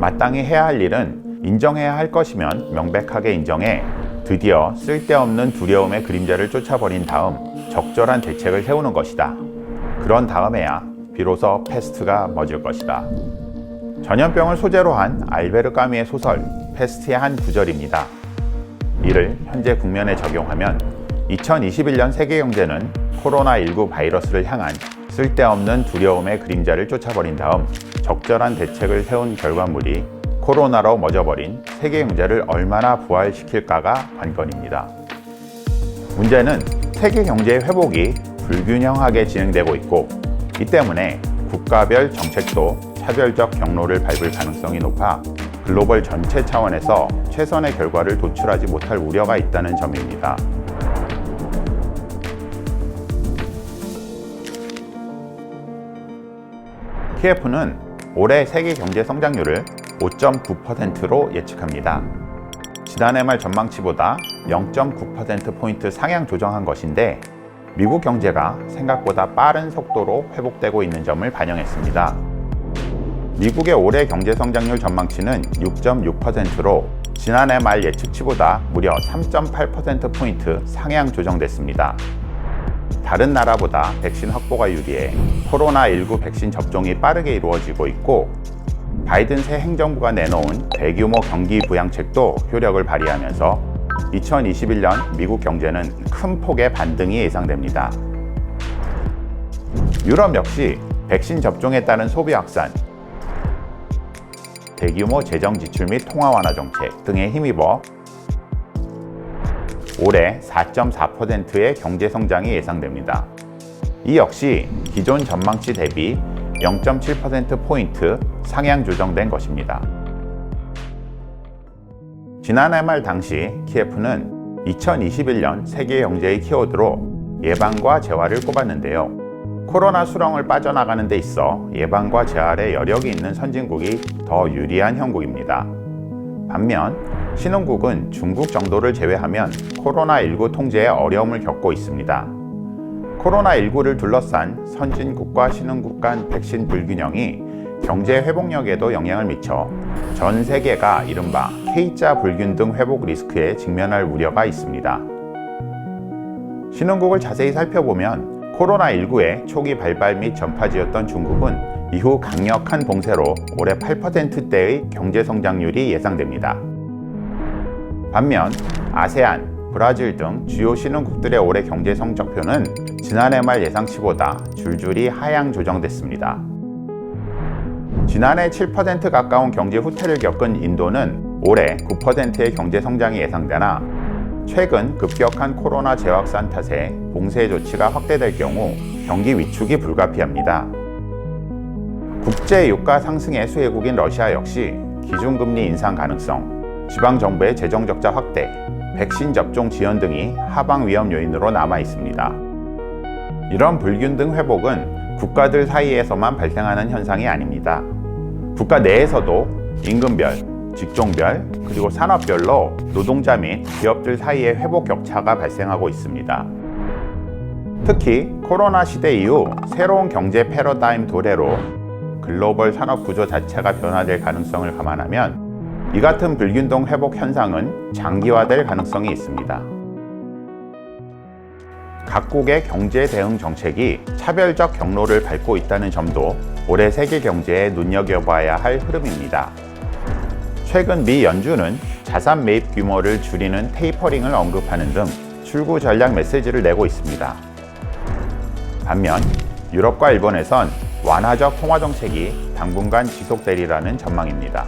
마땅히 해야 할 일은 인정해야 할 것이면 명백하게 인정해 드디어 쓸데없는 두려움의 그림자를 쫓아버린 다음 적절한 대책을 세우는 것이다. 그런 다음에야 비로소 패스트가 멎을 것이다. 전염병을 소재로 한 알베르 까뮈의 소설 패스트의 한 구절입니다. 이를 현재 국면에 적용하면 2021년 세계 경제는 코로나19 바이러스를 향한 쓸데없는 두려움의 그림자를 쫓아버린 다음 적절한 대책을 세운 결과물이 코로나로 멎어버린 세계 경제를 얼마나 부활시킬까가 관건입니다. 문제는 세계 경제의 회복이 불균형하게 진행되고 있고, 이 때문에 국가별 정책도 차별적 경로를 밟을 가능성이 높아 글로벌 전체 차원에서 최선의 결과를 도출하지 못할 우려가 있다는 점입니다. KF는 올해 세계 경제 성장률을 5.9%로 예측합니다. 지난해 말 전망치보다 0.9%포인트 상향 조정한 것인데, 미국 경제가 생각보다 빠른 속도로 회복되고 있는 점을 반영했습니다. 미국의 올해 경제 성장률 전망치는 6.6%로 지난해 말 예측치보다 무려 3.8%포인트 상향 조정됐습니다. 다른 나라보다 백신 확보가 유리해 코로나19 백신 접종이 빠르게 이루어지고 있고, 바이든 새 행정부가 내놓은 대규모 경기 부양책도 효력을 발휘하면서 2021년 미국 경제는 큰 폭의 반등이 예상됩니다. 유럽 역시 백신 접종에 따른 소비 확산, 대규모 재정 지출 및 통화 완화 정책 등에 힘입어 올해 4.4%의 경제 성장이 예상됩니다. 이 역시 기존 전망치 대비 0.7%포인트 상향 조정된 것입니다. 지난해 말 당시 KF는 2021년 세계 경제의 키워드로 예방과 재활을 꼽았는데요. 코로나 수렁을 빠져나가는 데 있어 예방과 재활에 여력이 있는 선진국이 더 유리한 형국입니다. 반면 신흥국은 중국 정도를 제외하면 코로나19 통제에 어려움을 겪고 있습니다. 코로나19를 둘러싼 선진국과 신흥국 간 백신 불균형이 경제 회복력에도 영향을 미쳐 전 세계가 이른바 K자 불균등 회복 리스크에 직면할 우려가 있습니다. 신흥국을 자세히 살펴보면 코로나19의 초기 발발 및 전파지였던 중국은 이후 강력한 봉쇄로 올해 8%대의 경제 성장률이 예상됩니다. 반면 아세안, 브라질 등 주요 신흥국들의 올해 경제 성적표는 지난해 말 예상치보다 줄줄이 하향 조정됐습니다. 지난해 7% 가까운 경제 후퇴를 겪은 인도는 올해 9%의 경제 성장이 예상되나, 최근 급격한 코로나 재확산 탓에 봉쇄 조치가 확대될 경우 경기 위축이 불가피합니다. 국제 유가 상승의 수혜국인 러시아 역시 기준금리 인상 가능성, 지방정부의 재정 적자 확대, 백신 접종 지연 등이 하방 위험 요인으로 남아 있습니다. 이런 불균등 회복은 국가들 사이에서만 발생하는 현상이 아닙니다. 국가 내에서도 임금별, 직종별, 그리고 산업별로 노동자 및 기업들 사이의 회복 격차가 발생하고 있습니다. 특히 코로나 시대 이후 새로운 경제 패러다임 도래로 글로벌 산업 구조 자체가 변화될 가능성을 감안하면 이 같은 불균등 회복 현상은 장기화될 가능성이 있습니다. 각국의 경제 대응 정책이 차별적 경로를 밟고 있다는 점도 올해 세계 경제에 눈여겨봐야 할 흐름입니다. 최근 미 연준은 자산 매입 규모를 줄이는 테이퍼링을 언급하는 등 출구 전략 메시지를 내고 있습니다. 반면 유럽과 일본에선 완화적 통화 정책이 당분간 지속되리라는 전망입니다.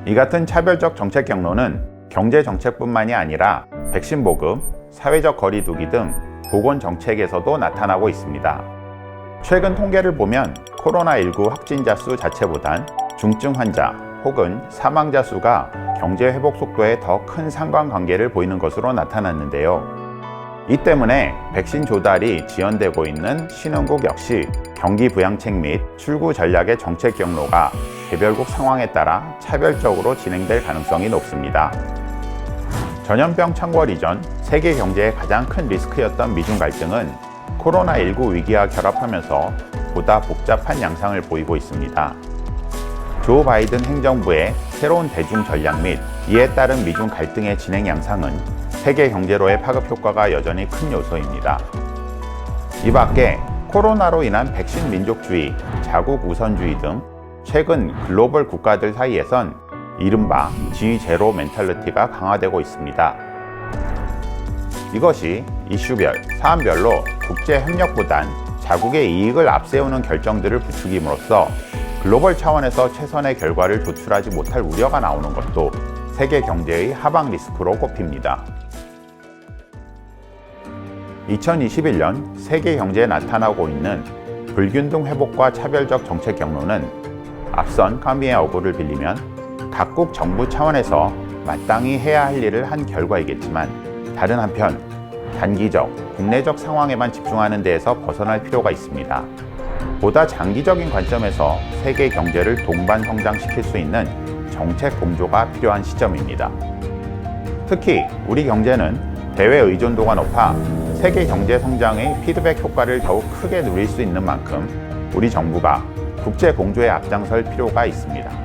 이 같은 차별적 정책 경로는 경제 정책뿐만이 아니라 백신 보급, 사회적 거리 두기 등 보건 정책에서도 나타나고 있습니다. 최근 통계를 보면 코로나19 확진자 수 자체보단 중증 환자 혹은 사망자 수가 경제 회복 속도에 더 큰 상관관계를 보이는 것으로 나타났는데요. 이 때문에 백신 조달이 지연되고 있는 신흥국 역시 경기 부양책 및 출구 전략의 정책 경로가 개별국 상황에 따라 차별적으로 진행될 가능성이 높습니다. 전염병 창궐 이전 세계 경제의 가장 큰 리스크였던 미중 갈등은 코로나19 위기와 결합하면서 보다 복잡한 양상을 보이고 있습니다. 조 바이든 행정부의 새로운 대중 전략 및 이에 따른 미중 갈등의 진행 양상은 세계 경제로의 파급 효과가 여전히 큰 요소입니다. 이 밖에 코로나로 인한 백신 민족주의, 자국 우선주의 등 최근 글로벌 국가들 사이에선 이른바 G0 멘탈리티가 강화되고 있습니다. 이것이 이슈별, 사안별로 국제 협력보단 자국의 이익을 앞세우는 결정들을 부추김으로써 글로벌 차원에서 최선의 결과를 도출하지 못할 우려가 나오는 것도 세계 경제의 하방 리스크로 꼽힙니다. 2021년 세계 경제에 나타나고 있는 불균등 회복과 차별적 정책 경로는 앞선 카미의 어구를 빌리면 각국 정부 차원에서 마땅히 해야 할 일을 한 결과이겠지만 다른 한편 단기적, 국내적 상황에만 집중하는 데에서 벗어날 필요가 있습니다. 보다 장기적인 관점에서 세계 경제를 동반 성장시킬 수 있는 정책 공조가 필요한 시점입니다. 특히 우리 경제는 대외 의존도가 높아 세계 경제 성장의 피드백 효과를 더욱 크게 누릴 수 있는 만큼 우리 정부가 국제 공조에 앞장설 필요가 있습니다.